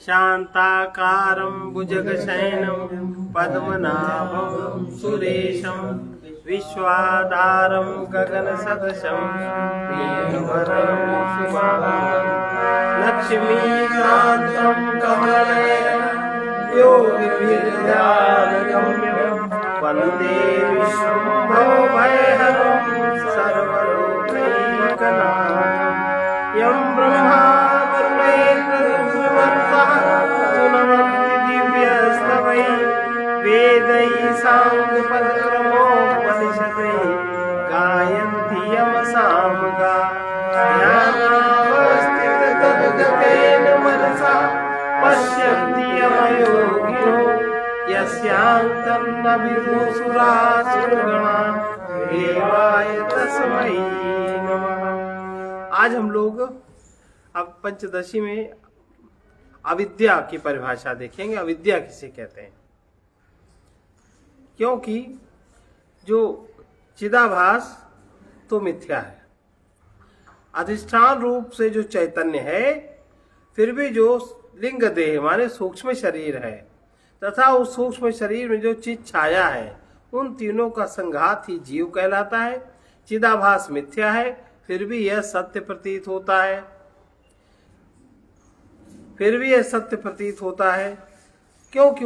शांताकारं भुजगशयनं पद्मनाभं सुरेशं विश्वाधारं गगनसदृशं मेघवर्णं शुभांगं लक्ष्मीकान्तं कमलनयनं योगिभिर्ध्यानगम्यं वन्दे विष्णुभवभयहरं सर्वलोकैकनाथं यं ब्रह्मा वेदैः साङ्गपदक्रमोपनिषदैः गायन्ति यमसामगा ध्यानावस्थितगद्गतेन मनसा पश्यन्ति यमयोगिनो यस्यान्तं न विदुषुरासुरगणा देवाय तस्मै नमः। आज हम लोग अब पंचदशी में अविद्या की परिभाषा देखेंगे। अविद्या किसे कहते हैं? क्योंकि जो चिदाभास तो मिथ्या है, अधिष्ठान रूप से जो चैतन्य है, फिर भी जो लिंग देह माने सूक्ष्म शरीर है तथा उस सूक्ष्म शरीर में जो चित छाया है, उन तीनों का संघात ही जीव कहलाता है। चिदाभास मिथ्या है, फिर भी यह सत्य प्रतीत होता है, क्योंकि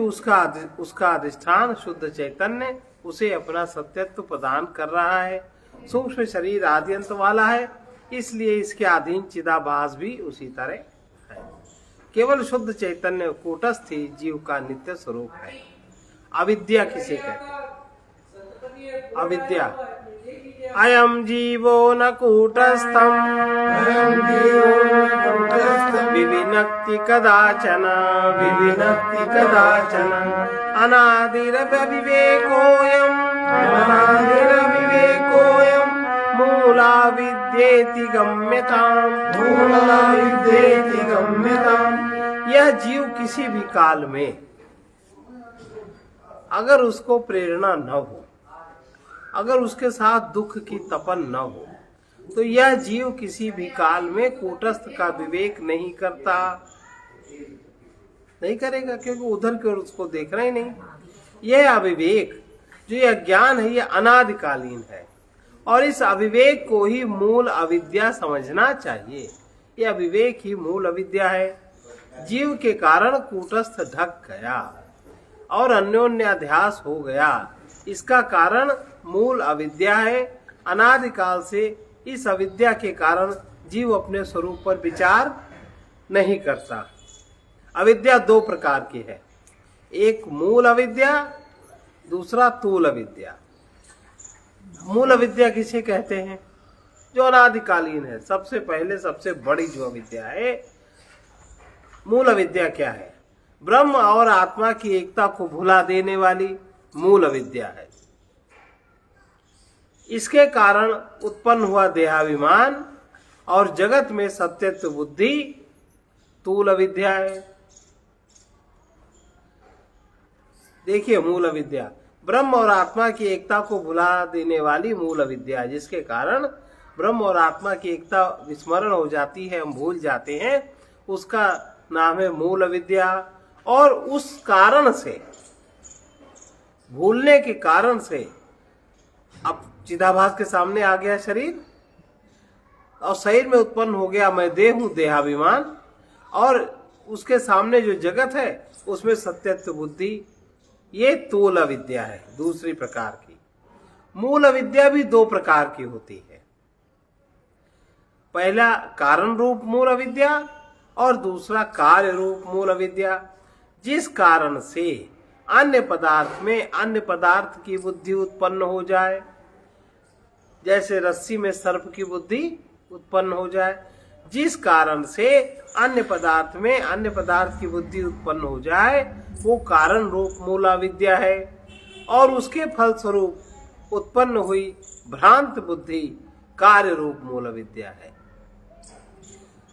उसका अधिष्ठान शुद्ध चैतन्य उसे अपना सत्यत्व प्रदान कर रहा है। सूक्ष्म शरीर आदि अंत वाला है, इसलिए इसके अधीन चिदाभास भी उसी तरह है। केवल शुद्ध चैतन्य कूटस्थ ही जीव का नित्य स्वरूप है। अविद्या किसे कहते हैं? अविद्या अयम जीवो न कूटस्थम विविनक्ति कदाचन अनादिरविवेकोऽयं मूलाविद्येति गम्यताम्। यह जीव किसी भी काल में अगर उसको प्रेरणा न हो, अगर उसके साथ दुख की तपन न हो, तो यह जीव किसी भी काल में कूटस्थ का विवेक नहीं करेगा, क्योंकि उधर की ओर उसको देखना ही नहीं। यह अविवेक जो यह ज्ञान है, यह अनादिकालीन है और इस अविवेक को ही मूल अविद्या समझना चाहिए। यह अविवेक ही मूल अविद्या है। जीव के कारण कूटस्थ ढक गया और अन्योन्याध्यास हो गया। इसका कारण मूल अविद्या है। अनादिकाल से इस अविद्या के कारण जीव अपने स्वरूप पर विचार नहीं करता। अविद्या दो प्रकार की है, एक मूल अविद्या, दूसरा तूल अविद्या। मूल अविद्या किसे कहते हैं? जो अनादिकालीन है, सबसे पहले सबसे बड़ी जो अविद्या है। मूल अविद्या क्या है? ब्रह्म और आत्मा की एकता को भुला देने वाली मूल अविद्या है। इसके कारण उत्पन्न हुआ देहाभिमान और जगत में सत्यत्व बुद्धि तूल अविद्या है। देखिए, मूल अविद्या ब्रह्म और आत्मा की एकता को भुला देने वाली मूल अविद्या, जिसके कारण ब्रह्म और आत्मा की एकता विस्मरण हो जाती है, हम भूल जाते हैं, उसका नाम है मूल अविद्या। और उस कारण से, भूलने के कारण से, अब चिदाभास के सामने आ गया शरीर और शरीर में उत्पन्न हो गया मैं देह हूं, देहाभिमान, और उसके सामने जो जगत है उसमें सत्यत्व बुद्धि, ये तूल अविद्या है, दूसरी प्रकार की। मूल अविद्या भी दो प्रकार की होती है, पहला कारण रूप मूल अविद्या और दूसरा कार्य रूप मूल अविद्या। जिस कारण से अन्य पदार्थ में अन्य पदार्थ की बुद्धि उत्पन्न हो जाए, जैसे रस्सी में सर्प की बुद्धि उत्पन्न हो जाए, जिस कारण से अन्य पदार्थ में अन्य पदार्थ की बुद्धि उत्पन्न हो जाए, वो कारण रूप मूल अविद्या है। और उसके फलस्वरूप उत्पन्न हुई भ्रांत बुद्धि कार्य रूप मूल अविद्या है।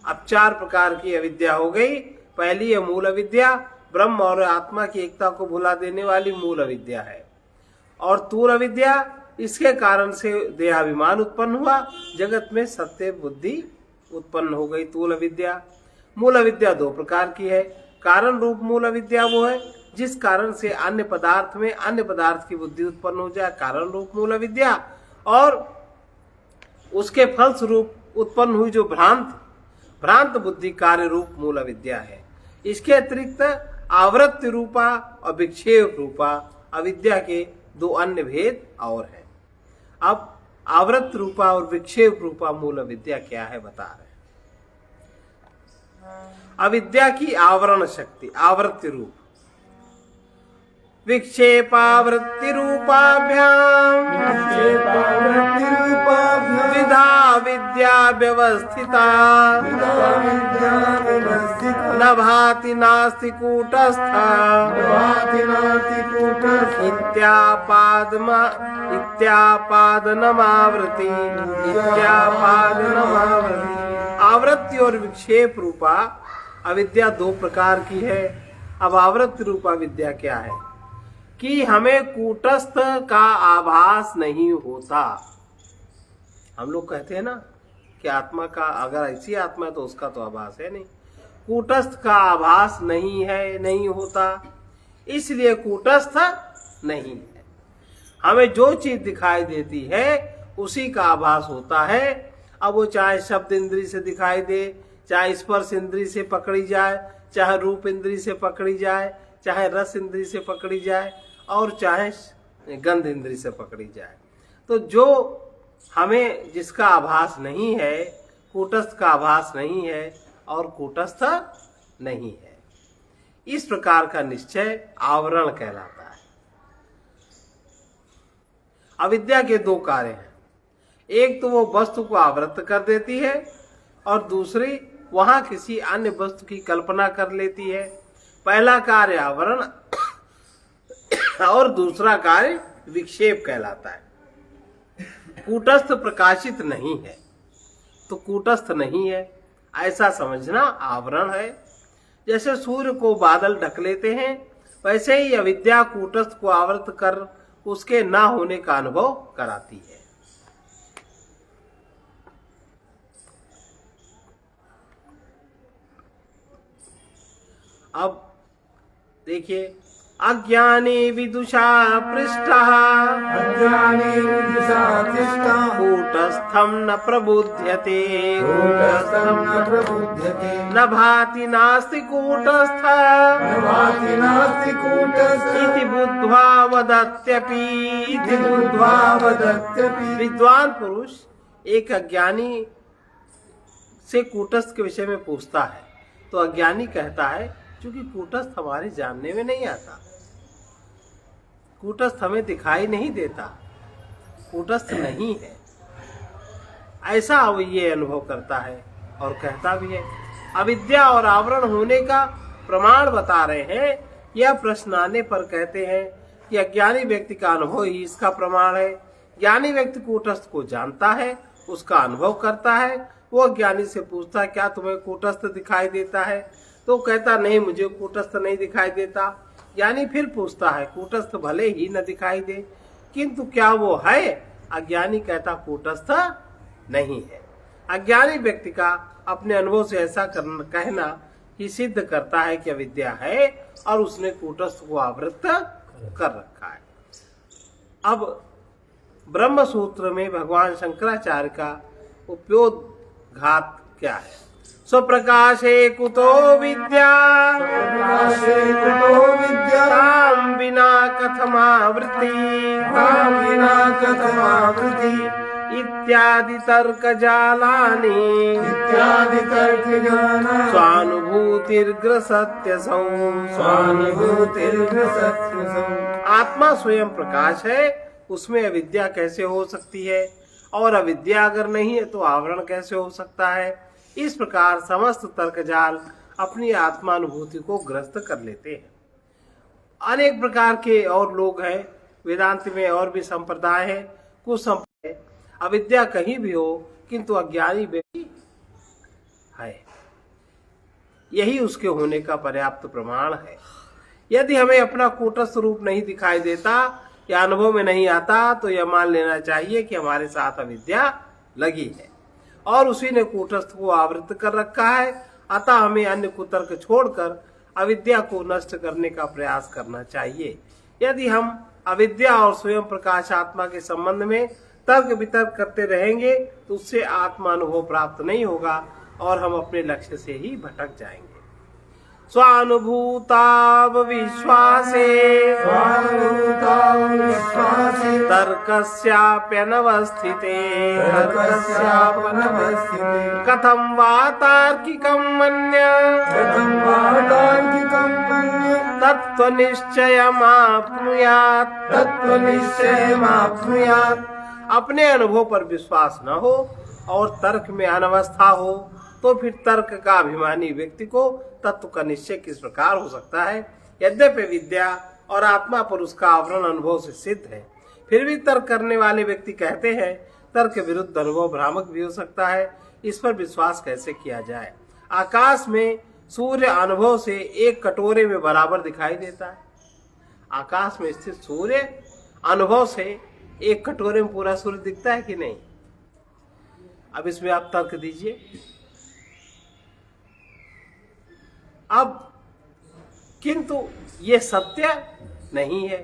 अब चार प्रकार की अविद्या हो गई। पहली है मूल अविद्या, ब्रह्म और आत्मा की एकता को भुला देने वाली मूल अविद्या है। और तूल अविद्या, इसके कारण से देहाभिमान उत्पन्न हुआ, जगत में सत्य बुद्धि उत्पन्न हो गई, तूल अविद्या। मूल अविद्या दो प्रकार की है, कारण रूप मूल अविद्या वो है जिस कारण से अन्य पदार्थ में अन्य पदार्थ की बुद्धि उत्पन्न हो जाए, कारण रूप मूल अविद्या। और उसके फलस्वरूप उत्पन्न हुई जो भ्रांत बुद्धि कार्य रूप मूल अविद्या है। इसके अतिरिक्त आवृत्ति रूपा और विक्षेप रूपा अविद्या के दो अन्य भेद और हैं। अब आवृत्ति रूपा और विक्षेप रूपा मूल अविद्या क्या है बता रहे हैं। अविद्या की आवरण शक्ति आवृत्ति रूप, विक्षेपावृत्ति रूपाभ्याम विधा विद्या व्यवस्थिता न भाति नास्ति कूटस्थ इत्यापादनमावृत्ति। आवृत्ति और विक्षेप रूपा अविद्या दो प्रकार की है। अब आवृत्ति रूपा विद्या क्या है कि हमें कूटस्थ का आभास नहीं होता। हम लोग कहते हैं ना कि आत्मा का, अगर ऐसी आत्मा है तो उसका तो आभास है नहीं, कूटस्थ का आभास नहीं है, नहीं होता, इसलिए कूटस्थ नहीं है। हमें जो चीज दिखाई देती है उसी का आभास होता है। अब वो चाहे शब्द इंद्री से दिखाई दे, चाहे स्पर्श इंद्री से पकड़ी जाए, चाहे रूप इंद्री से पकड़ी जाए, चाहे रस इंद्री से पकड़ी जाए और चाहे गंध इंद्री से पकड़ी जाए, तो जो हमें जिसका आभास नहीं है, कूटस्थ का आभास नहीं है और कूटस्थ नहीं है, इस प्रकार का निश्चय आवरण कहलाता है। अविद्या के दो कार्य हैं, एक तो वो वस्तु को आवृत कर देती है और दूसरी वहां किसी अन्य वस्तु की कल्पना कर लेती है। पहला कार्य आवरण और दूसरा कार्य विक्षेप कहलाता है। कूटस्थ प्रकाशित नहीं है तो कूटस्थ नहीं है ऐसा समझना आवरण है। जैसे सूर्य को बादल ढक लेते हैं, वैसे ही अविद्या कूटस्थ को आवृत कर उसके ना होने का अनुभव कराती है। अब देखिए, अज्ञानी विदुषा पृष्ठः कूटस्थं न प्रबुध्यते न भाति नास्ति कूटस्थ इति बुद्ध्वा वदत्यपि। विद्वान पुरुष एक अज्ञानी से कूटस्थ के विषय में पूछता है तो अज्ञानी कहता है क्योंकि कूटस्थ हमारे जानने में नहीं आता, कूटस्थ हमें दिखाई नहीं देता, कूटस्थ नहीं है, ऐसा वो ये अनुभव करता है और कहता भी है। अविद्या और आवरण होने का प्रमाण बता रहे हैं। यह प्रश्न आने पर कहते हैं कि अज्ञानी व्यक्ति का अनुभव ही इसका प्रमाण है। ज्ञानी व्यक्ति कूटस्थ को जानता है, उसका अनुभव करता है। वो अज्ञानी से पूछता है क्या तुम्हें कूटस्थ दिखाई देता है, तो कहता नहीं मुझे कूटस्थ नहीं दिखाई देता। ज्ञानी फिर पूछता है कूटस्थ भले ही न दिखाई दे किंतु क्या वो है, अज्ञानी कहता कूटस्थ नहीं है। अज्ञानी व्यक्ति का अपने अनुभव से ऐसा कहना ही सिद्ध करता है कि अविद्या है और उसने कूटस्थ को आवृत कर रखा है। अब ब्रह्म सूत्र में भगवान शंकराचार्य का उपयोद्घात क्या है। स्वप्रकाशे कुतो विद्या तां विना कथमावृत्ति इत्यादि तर्क जालानि स्वानुभूतिर्ग्रसत्यसौ। आत्मा स्वयं प्रकाश है, उसमें अविद्या कैसे हो सकती है, और अविद्या अगर नहीं है तो आवरण कैसे हो सकता है। इस प्रकार समस्त तर्कजाल अपनी आत्मानुभूति को ग्रस्त कर लेते हैं। अनेक प्रकार के और लोग हैं, वेदांत में और भी संप्रदाय है। कुछ संप्रदाय अविद्या कहीं भी हो किंतु अज्ञानी व्यक्ति है, यही उसके होने का पर्याप्त प्रमाण है। यदि हमें अपना कूटस्थ रूप नहीं दिखाई देता या अनुभव में नहीं आता तो यह मान लेना चाहिए कि हमारे साथ अविद्या लगी है और उसी ने कूटस्थ को आवृत कर रखा है। अतः हमें अन्य कुतर्क छोड़कर अविद्या को नष्ट करने का प्रयास करना चाहिए। यदि हम अविद्या और स्वयं प्रकाश आत्मा के संबंध में तर्क वितर्क करते रहेंगे तो उससे आत्मा अनुभव प्राप्त नहीं होगा और हम अपने लक्ष्य से ही भटक जाएंगे। स्वानुभूतावविश्वासे तर्कस्याप्यनवस्थिते कथं वा तार्किकं मन्य तत्त्वनिश्चयमाप्नुयात्। अपने अनुभव पर विश्वास न हो और तर्क में अनवस्था हो तो फिर तर्क का अभिमानी व्यक्ति को तत्व का निश्चय किस प्रकार हो सकता है। यद्यपि विद्या और आत्मा पर उसका आवरण अनुभव से सिद्ध है, फिर भी तर्क करने वाले व्यक्ति कहते हैं तर्क विरुद्ध अनुभव भ्रामक भी हो सकता है। इस पर विश्वास कैसे किया जाए। आकाश में सूर्य अनुभव से एक कटोरे में बराबर दिखाई देता है। आकाश में स्थित सूर्य अनुभव से एक कटोरे में पूरा सूर्य दिखता है कि नहीं। अब इसमें आप तर्क दीजिए। अब किंतु ये सत्य नहीं है।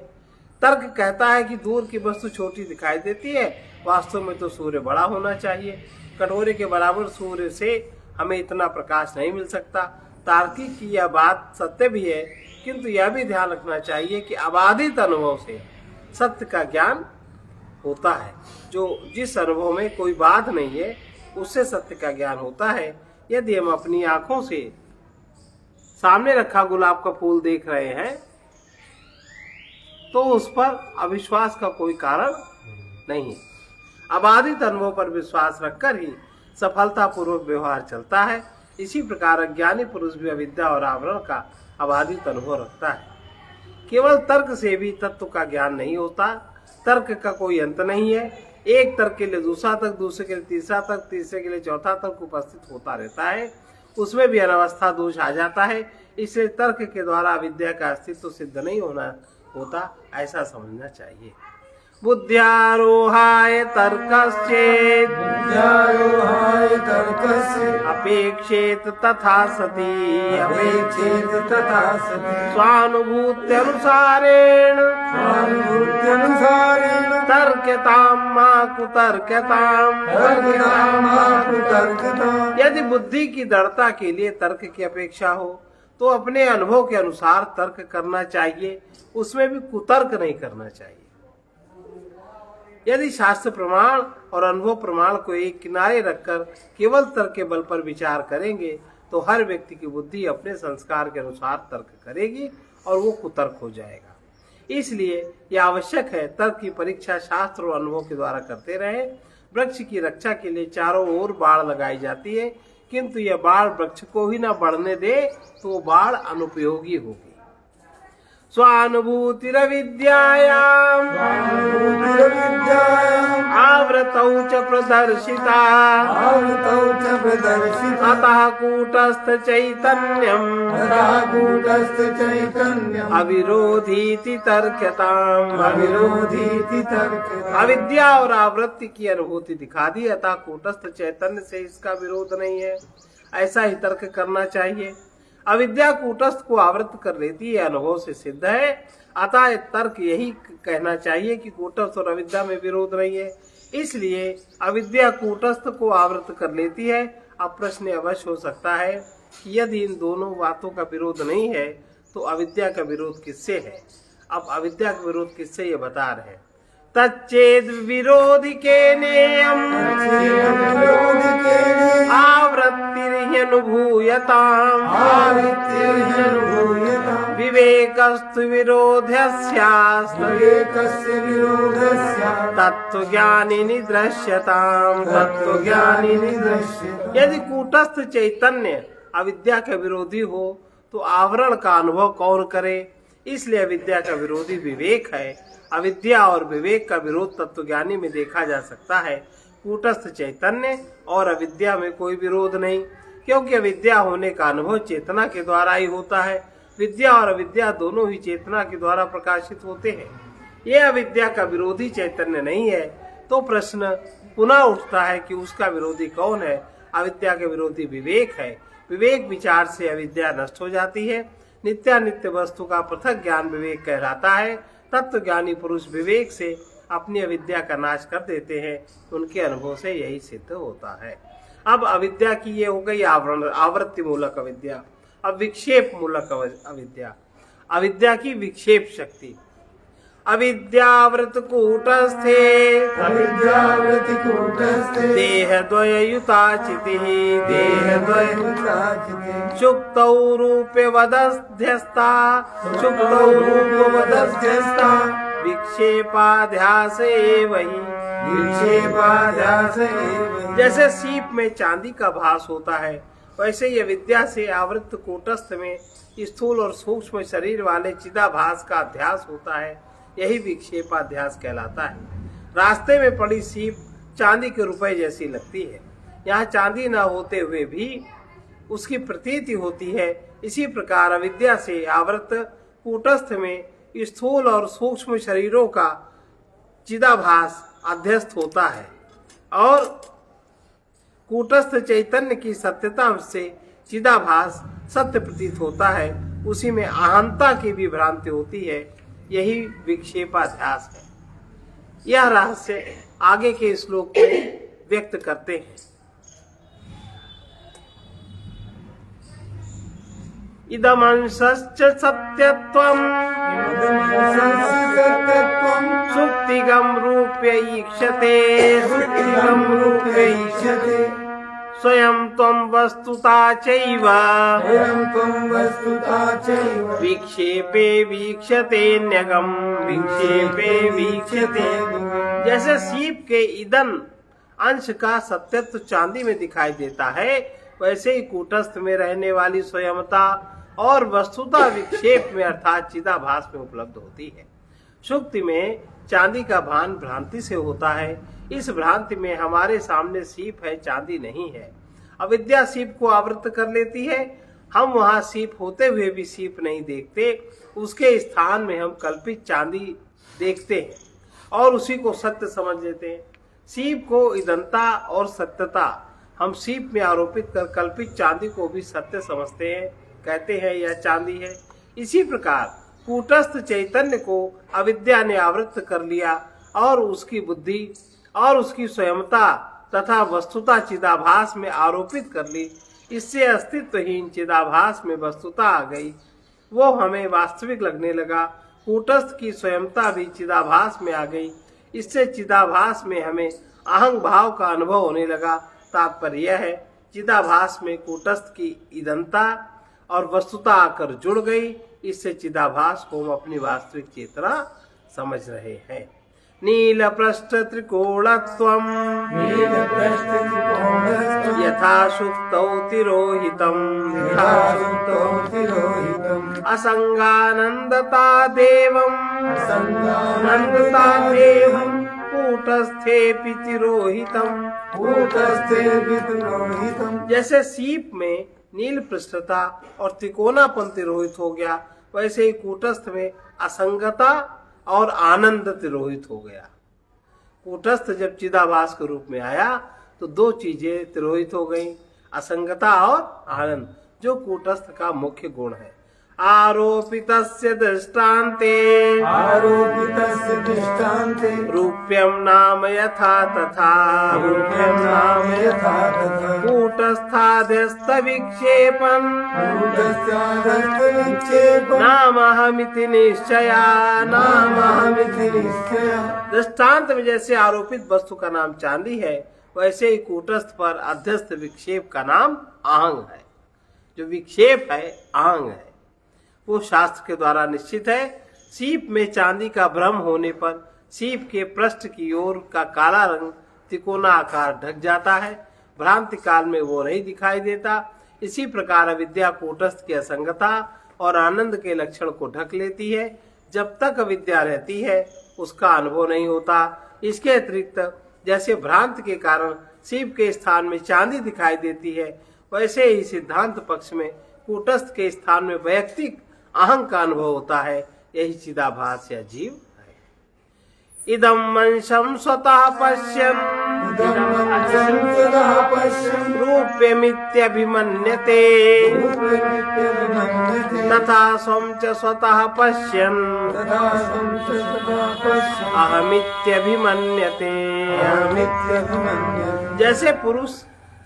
तर्क कहता है कि दूर की वस्तु छोटी दिखाई देती है, वास्तव में तो सूर्य बड़ा होना चाहिए। कटोरे के बराबर सूर्य से हमें इतना प्रकाश नहीं मिल सकता। तार्किक की यह बात सत्य भी है, किंतु यह भी ध्यान रखना चाहिए कि अबाधित अनुभव से सत्य का ज्ञान होता है। जिस अनुभव में कोई बात नहीं है उससे सत्य का ज्ञान होता है। यदि हम अपनी आंखों से सामने रखा गुलाब का फूल देख रहे हैं तो उस पर अविश्वास का कोई कारण नहीं है। अबाधित अनुभव पर विश्वास रखकर ही सफलतापूर्वक व्यवहार चलता है। इसी प्रकार अज्ञानी पुरुष भी अविद्या और आवरण का अबाधित अनुभव रखता है। केवल तर्क से भी तत्व का ज्ञान नहीं होता। तर्क का कोई अंत नहीं है। एक तर्क के लिए दूसरा तर्क, दूसरे के लिए तीसरा तर्क, तीसरे के लिए चौथा तर्क उपस्थित होता रहता है। उसमें भी अनवस्था दोष आ जाता है। इसलिए तर्क के द्वारा अविद्या का अस्तित्व सिद्ध नहीं होता, ऐसा समझना चाहिए। बुद्ध्यारोहाय तर्कश्चेत् अपेक्षेत तथा सति स्वानुभूत्यनुसारेण तर्क्यतां मा कुतर्क्यतां। यदि बुद्धि की दृढ़ता के लिए तर्क की अपेक्षा हो तो अपने अनुभव के अनुसार तर्क करना चाहिए, उसमें भी कुतर्क नहीं करना चाहिए। यदि शास्त्र प्रमाण और अनुभव प्रमाण को एक किनारे रखकर केवल तर्क के बल पर विचार करेंगे तो हर व्यक्ति की बुद्धि अपने संस्कार के अनुसार तर्क करेगी और वो कुतर्क हो जाएगा। इसलिए यह आवश्यक है तर्क की परीक्षा शास्त्र और अनुभव के द्वारा करते रहे। वृक्ष की रक्षा के लिए चारों ओर बाड़ लगाई जाती है, किंतु यह बाड़ वृक्ष को ही न बढ़ने दे तो वो बाड़ अनुपयोगी होगी। स्वानुभूतिरविद्यायाम् आवृतौ च प्रदर्शिता अतः कूटस्थ चैतन्यम् अविरोधीति तर्क्यताम्। अविद्या और आवृत्ति की अनुभूति दिखा दी, अतः कूटस्थ चैतन्य से इसका विरोध नहीं है, ऐसा ही तर्क करना चाहिए। अविद्या कूटस्थ को आवृत कर लेती है, अनुभव से सिद्ध है। अतः तर्क यही कहना चाहिए कि कूटस्थ और अविद्या में विरोध नहीं है। इसलिए अविद्या कूटस्थ को आवृत कर लेती है। अब प्रश्न अवश्य हो सकता है कि यदि इन दोनों बातों का विरोध नहीं है तो अविद्या का विरोध किससे है। अब अविद्या का विरोध किससे ये बता रहे हैं। तच्चेद विरोधी के नेयम आवृत्तिर्ह्यनुभूयताम् विवेकस्तु विरोधस्यास्तु तत्त्वज्ञानिनि दृश्यताम्। यदि कूटस्थ चैतन्य अविद्या का विरोधी हो तो आवरण का अनुभव कौन करे। इसलिए अविद्या का विरोधी विवेक है। अविद्या और विवेक का विरोध तत्वज्ञानी में देखा जा सकता है। कूटस्थ चैतन्य और अविद्या में कोई विरोध नहीं, क्योंकि अविद्या होने का अनुभव चेतना के द्वारा ही होता है। विद्या और अविद्या दोनों ही चेतना के द्वारा प्रकाशित होते हैं। यह अविद्या का विरोधी चैतन्य नहीं है तो प्रश्न पुनः उठता है कि उसका विरोधी कौन है। अविद्या के विरोधी विवेक है। विवेक विचार से अविद्या नष्ट हो जाती है। नित्यानित्य वस्तु का पृथक ज्ञान विवेक कहलाता है। तत्व ज्ञानी पुरुष विवेक से अपनी अविद्या का नाश कर देते हैं। उनके अनुभव से यही सिद्ध होता है। अब अविद्या की ये हो गई आवृत्ति मूलक अविद्या। अब विक्षेप मूलक अविद्या, अविद्या की विक्षेप शक्ति। अविद्यावृत कूटस्थे देहद्वययुता चितिः शुक्तौ रूपवदध्यस्ता विक्षेपाध्यास एवहि। जैसे सीप में चांदी का भास होता है, वैसे ही विद्या से आवृत कूटस्थ में स्थूल और सूक्ष्म शरीर वाले चिदाभास का अध्यास होता है। यही विक्षेपाध्यास कहलाता है। रास्ते में पड़ी सीप चांदी के रुपए जैसी लगती है। यहाँ चांदी न होते हुए भी उसकी प्रतीति होती है। इसी प्रकार अविद्या से आवृत कूटस्थ में स्थूल और सूक्ष्म शरीरों का चिदाभास अध्यस्त होता है और कूटस्थ चैतन्य की सत्यता से चिदाभास सत्य प्रतीत होता है। उसी में अहंता की भी भ्रांति होती है। यही विक्षेपाध्यास है। यह रहस्य आगे के श्लोक में व्यक्त करते हैं। इदमंशश्च सत्यत्वम् सुक्तिगम रूप्यईक्षते स्वयं त्वं वस्तुता चैव विक्षेपे वीक्षते न्यगम विक्षेपे वीक्षते। जैसे सीप के ईंधन अंश का सत्यत्व चांदी में दिखाई देता है, वैसे ही कूटस्थ में रहने वाली स्वयंता और वस्तुता विक्षेप में अर्थात चिदाभास में उपलब्ध होती है। सुक्ति में चांदी का भान भ्रांति से होता है। इस भ्रांति में हमारे सामने सीप है, चांदी नहीं है। अविद्या सीप को आवृत कर लेती है। हम वहां सीप होते हुए भी सीप नहीं देखते। उसके स्थान में हम कल्पित चांदी देखते हैं और उसी को सत्य समझ लेते हैं। सीप को ईदंता और सत्यता हम सीप में आरोपित कर कल्पित चांदी को भी सत्य समझते हैं, कहते हैं यह चांदी है। इसी प्रकार कूटस्थ चैतन्य को अविद्या ने आवृत कर लिया और उसकी बुद्धि और उसकी स्वयंता तथा वस्तुता चिदाभास में आरोपित कर ली। इससे अस्तित्वहीन चिदाभास में वस्तुता आ गई। वो हमें वास्तविक लगने लगा। कूटस्थ की स्वयंता भी चिदाभास में आ गई। इससे चिदाभास में हमें अहंग भाव का अनुभव होने लगा। तात्पर्य यह है, चिदाभास में कूटस्थ की ईदंता और वस्तुता आकर जुड़ गई। इससे चिदाभास को हम अपनी वास्तविक चेतना समझ रहे हैं। नील पृष्ठ त्रिकोणत्वम् यथा सुक्तौ तिरोहितम् असंगानंदता देवम् कूटस्थेऽपि तिरोहितम्। जैसे सीप में नील पृष्ठता और त्रिकोणापन तिरोहित हो गया, वैसे ही कूटस्थ में असंगता और आनंद तिरोहित हो गया। कूटस्थ जब चिदाभास के रूप में आया तो दो चीजें तिरोहित हो गई, असंगता और आनंद, जो कूटस्थ का मुख्य गुण है। आरोपितस्य दृष्टान्ते रूप्यं नाम यथा तथा कूटस्थाध्यस्त विक्षेपं नामहमिति निश्चया। दृष्टांत में जैसे आरोपित वस्तु का नाम चांदी है, वैसे ही कूटस्थ पर अध्यस्त विक्षेप का नाम आहंग है। जो विक्षेप है आहंग है, वो शास्त्र के द्वारा निश्चित है। सीप में चांदी का भ्रम होने पर सीप के पृष्ठ की ओर का काला रंग त्रिकोणा आकार ढक जाता है। भ्रांति काल में वो नहीं दिखाई देता। इसी प्रकार अविद्या कूटस्थ की असंगता और आनंद के लक्षण को ढक लेती है। जब तक अविद्या रहती है उसका अनुभव नहीं होता। इसके अतिरिक्त जैसे भ्रांति के कारण सीप के स्थान में चांदी दिखाई देती है, वैसे ही सिद्धांत पक्ष में कूटस्थ के स्थान में वैयक्तिक अहंग का अनुभव होता है। यही चिदाभास या जीव है। इदं अंशं स्वतः पश्यन् इदं सदा पश्यन् रूप्यमित्यभिमन्यते तथा स्वं च स्वतः पश्यन् अहमित्यभिमन्यते। जैसे पुरुष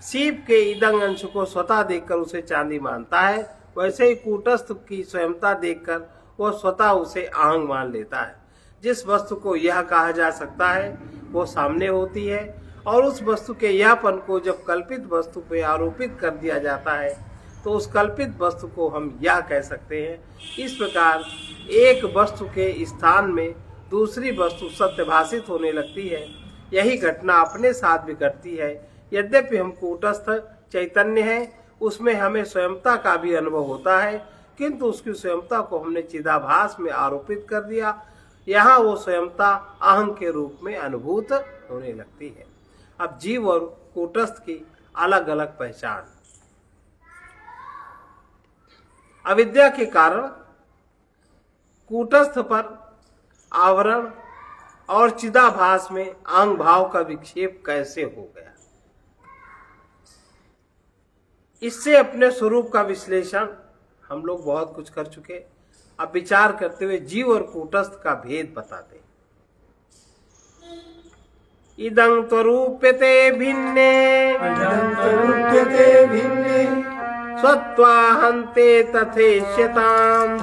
सीप के ईदंग अंश को स्वतः देखकर उसे चांदी मानता है, वैसे ही कूटस्थ की स्वयंता देखकर वो स्वतः उसे अहंग मान लेता है। जिस वस्तु को यह कहा जा सकता है वो सामने होती है, और उस वस्तु के यहपन को जब कल्पित वस्तु पर आरोपित कर दिया जाता है तो उस कल्पित वस्तु को हम यह कह सकते हैं। इस प्रकार एक वस्तु के स्थान में दूसरी वस्तु सत्यभाषित होने लगती है। यही घटना अपने साथ भी घटती है। यद्यपि हम कूटस्थ चैतन्य हैं, उसमें हमें स्वयंता का भी अनुभव होता है, किंतु उसकी स्वयंता को हमने चिदाभास में आरोपित कर दिया। यहाँ वो स्वयंता अहंग के रूप में अनुभूत होने लगती है। अब जीव और कूटस्थ की अलग अलग पहचान। अविद्या के कारण कूटस्थ पर आवरण और चिदाभास में अहंग भाव का विक्षेप कैसे हो गया, इससे अपने स्वरूप का विश्लेषण हम लोग बहुत कुछ कर चुके। अब विचार करते हुए जीव और कूटस्थ का भेद बताते। इदं त्वरूप्यते भिन्ने सत्त्वाहन्ते तथेष्यताम्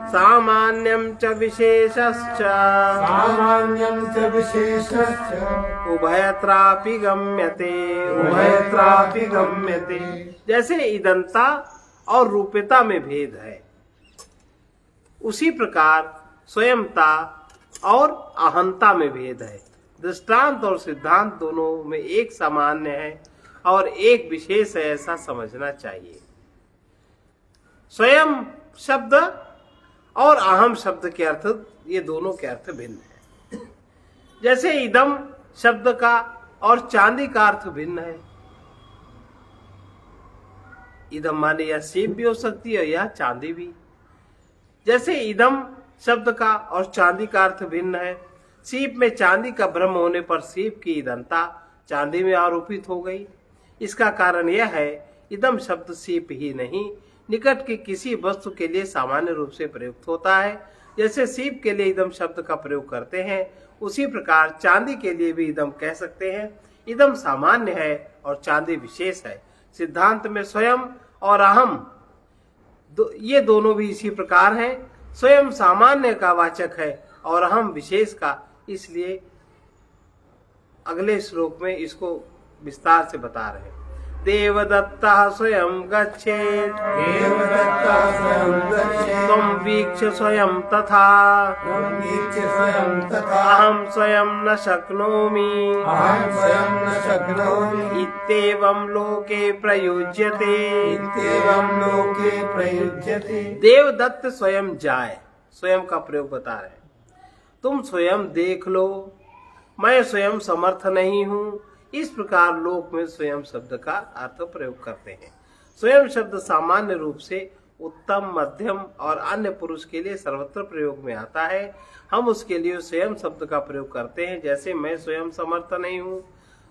सामान्यं च विशेषश्च उभयत्रापि गम्यते। जैसे इदंता और रूप्यता में भेद है, उसी प्रकार स्वयंता और अहंता में भेद है। दृष्टांत और सिद्धांत दोनों में एक सामान्य है और एक विशेष है, ऐसा समझना चाहिए। स्वयं शब्द और अहम शब्द के अर्थ, ये दोनों के अर्थ भिन्न है। जैसे इदम शब्द का और चांदी का अर्थ भिन्न है। इदम माने यह सीप भी हो सकती है, यह चांदी भी। जैसे इदम शब्द का और चांदी का अर्थ भिन्न है। सीप में चांदी का भ्रम होने पर सीप की ईदंता चांदी में आरोपित हो गई। इसका कारण यह है, इदम शब्द सीप ही नहीं, निकट की किसी वस्तु के लिए सामान्य रूप से प्रयुक्त होता है। जैसे सीप के लिए इदम शब्द का प्रयोग करते हैं, उसी प्रकार चांदी के लिए भी इदम कह सकते हैं। इदम सामान्य है और चांदी विशेष है। सिद्धांत में स्वयं और अहम ये दोनों भी इसी प्रकार हैं। स्वयं सामान्य का वाचक है और अहम विशेष का, इसलिए अगले श्लोक में इसको विस्तार से बता रहे हैं। देवदत्तः स्वयं गच्छेत् त्वं वीक्ष्य स्वयं तथा अहं स्वयं न शक्नोमि इत्येवं लोके प्रयुज्यते। देवदत्त स्वयं जाए, स्वयं का प्रयोग बता रहे हैं। तुम स्वयं देख लो, मैं स्वयं समर्थ नहीं हूँ। इस प्रकार लोक में स्वयं शब्द का अर्थ प्रयोग करते हैं। स्वयं शब्द सामान्य रूप से उत्तम, मध्यम और अन्य पुरुष के लिए सर्वत्र प्रयोग में आता है। हम उसके लिए स्वयं शब्द का प्रयोग करते हैं। जैसे मैं स्वयं समर्थ नहीं हूँ,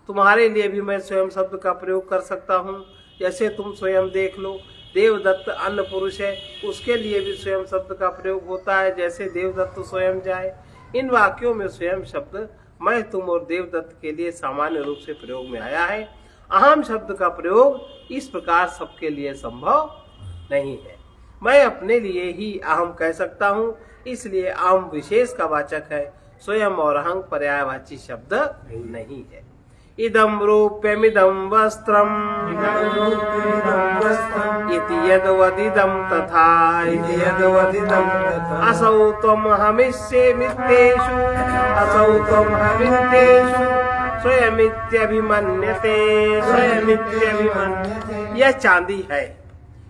तुम्हारे लिए भी मैं स्वयं शब्द का प्रयोग कर सकता हूँ। जैसे तुम स्वयं देख लो, देवदत्त अन्य पुरुष है, उसके लिए भी स्वयं शब्द का प्रयोग होता है। जैसे देवदत्त स्वयं जाए। इन वाक्यों में स्वयं शब्द मैं, तुम और देवदत्त के लिए सामान्य रूप से प्रयोग में आया है। अहम शब्द का प्रयोग इस प्रकार सबके लिए संभव नहीं है। मैं अपने लिए ही अहम कह सकता हूँ, इसलिए अहम विशेष का वाचक है। स्वयं और अहं पर्यायवाची शब्द नहीं है। इदं रूप्यमिदं वस्त्रम् इति यद्वदिदं तथा असौ त्वमहमिष्येमित्येषु असौ त्वमहमित्येषु स्वयमित्यभिमन्यते। यह चांदी है,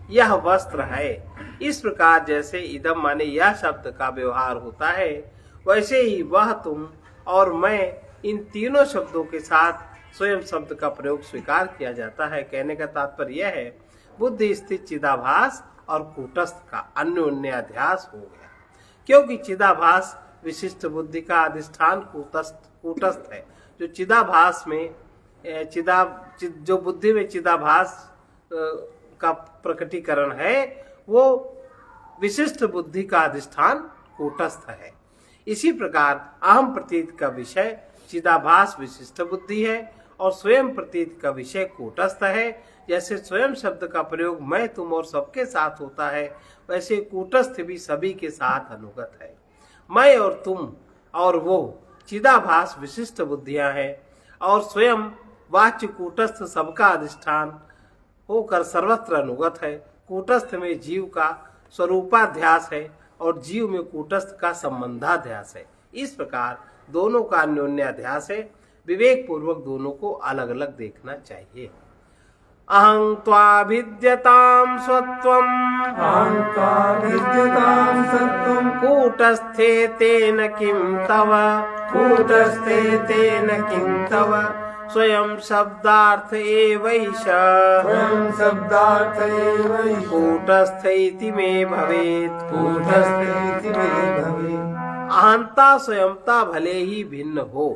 यह वस्त्र है। इस प्रकार जैसे इदम माने यह शब्द का व्यवहार होता है, वैसे ही वह, तुम और मैं, इन तीनों शब्दों के साथ स्वयं शब्द का प्रयोग स्वीकार किया जाता है। कहने का तात्पर्य यह है, बुद्धि स्थित चिदाभास और कूटस्थ का अन्योन्याध्यास हो गया, क्योंकि चिदाभास विशिष्ट बुद्धि का अधिष्ठान कूटस्थ है। जो चिदाभास में जो बुद्धि में चिदाभास का प्रकटीकरण है वो विशिष्ट बुद्धि का अधिष्ठान कूटस्थ है। इसी प्रकार अहम प्रतीत का विषय चिदाभास विशिष्ट बुद्धि है और स्वयं प्रतीत का विषय कूटस्थ है। जैसे स्वयं शब्द का प्रयोग मैं तुम और सबके साथ होता है, वैसे कूटस्थ भी सभी के साथ अनुगत है। मैं और तुम और वो चिदाभास विशिष्ट बुद्धियां हैं और स्वयं वाच्य कूटस्थ सबका अधिष्ठान होकर सर्वत्र अनुगत है। कूटस्थ में जीव का स्वरूपाध्यास है और जीव में कूटस्थ का संबंधाध्यास है। इस प्रकार दोनों का अन्योन्याध्यास है। विवेक पूर्वक दोनों को अलग अलग देखना चाहिए। अहं त्वाभिद्यतां स्वत्वम् अहं त्वाभिद्यतां सत्त्वं कूटस्थे तेन किं तव कूटस्थे तेन किं तव स्वयं शब्दार्थ एवैष स्वयं शब्दार्थ एव कूटस्थ इति मे भवेत्। कूटस्थेति मे भवेत्। अहंता स्वयंता भले ही भिन्न हो,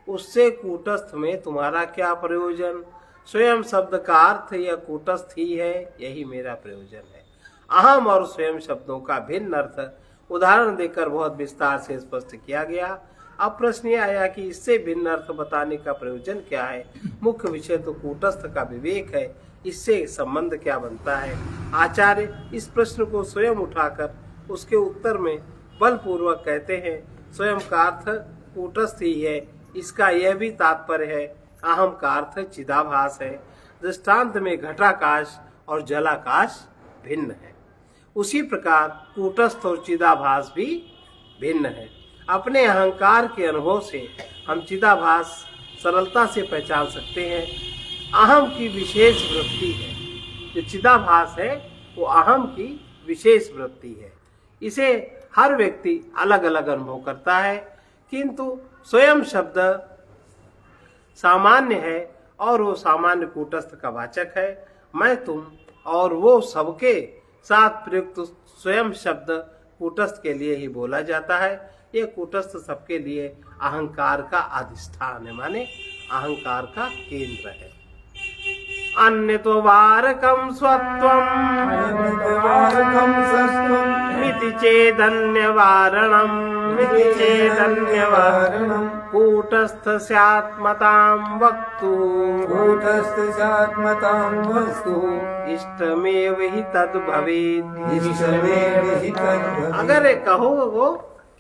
उससे कूटस्थ में तुम्हारा क्या प्रयोजन। स्वयं शब्द का अर्थ यह कूटस्थ ही है, यही मेरा प्रयोजन है। अहम और स्वयं शब्दों का भिन्न अर्थ उदाहरण देकर बहुत विस्तार से स्पष्ट किया गया। अब प्रश्न यह आया कि इससे भिन्न अर्थ बताने का प्रयोजन क्या है। मुख्य विषय तो कूटस्थ का विवेक है, इससे संबंध क्या बनता है। आचार्य इस प्रश्न को स्वयं उठाकर उसके उत्तर में बलपूर्वक कहते हैं स्वयं का अर्थ कूटस्थ ही है। इसका यह भी तात्पर्य है अहम का अर्थ चिदाभास है। दृष्टांत में घटाकाश और जलाकाश भिन्न है, उसी प्रकार कूटस्थ और चिदाभास भी भिन्न है। अपने अहंकार के अनुभव से हम चिदाभास सरलता से पहचान सकते हैं। अहम की विशेष वृत्ति है। जो चिदाभास है वो अहम की विशेष वृत्ति है। इसे हर व्यक्ति अलग अलग अनुभव करता है, किंतु स्वयं शब्द सामान्य है और वो सामान्य कूटस्थ का वाचक है। मैं तुम और वो सबके साथ प्रयुक्त स्वयं शब्द कूटस्थ के लिए ही बोला जाता है। ये कूटस्थ सबके लिए अहंकार का अधिष्ठान है, माने अहंकार का केंद्र है। अन्य तो वारकम स्वत्वम अन्यद्वारकं सत्त्वं मिति चेदन्यवारणम मिति चेदन्यवारणम कूटस्थ स्यात्मतां वक्तु कूटस्थस्यात्मतां वस्तु इष्टमेव हि तद् भवेत्। ईश्वरेण हि तद्भवेत्। अगर कहो वो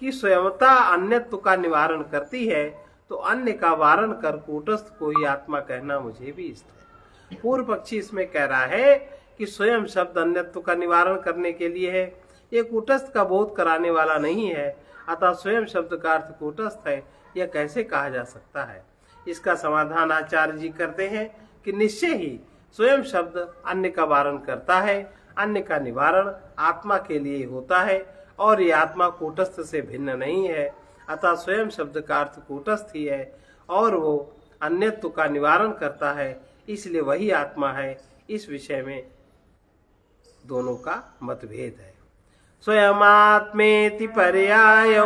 कि स्वयंता अन्यत्व का निवारण करती है तो अन्य का वारण कर कूटस्थ को ही आत्मा कहना मुझे भी इष्ट है। पूर्व पक्षी इसमें कह रहा है कि स्वयं शब्द अन्यत्व का निवारण करने के लिए है, ये कूटस्थ का बोध कराने वाला नहीं है। अतः स्वयं शब्द का अर्थ कूटस्थ है, यह कैसे कहा जा सकता है। इसका समाधान आचार्य जी करते हैं कि निश्चय ही स्वयं शब्द अन्य का वारण करता है। अन्य का निवारण आत्मा के लिए होता है और ये आत्मा कूटस्थ से भिन्न नहीं है। अतः स्वयं शब्द का अर्थ कूटस्थ ही है और वो अन्यत्व का निवारण करता है, इसलिए वही आत्मा है। इस विषय में दोनों का मतभेद है। स्वयमात्मेति पर्यायो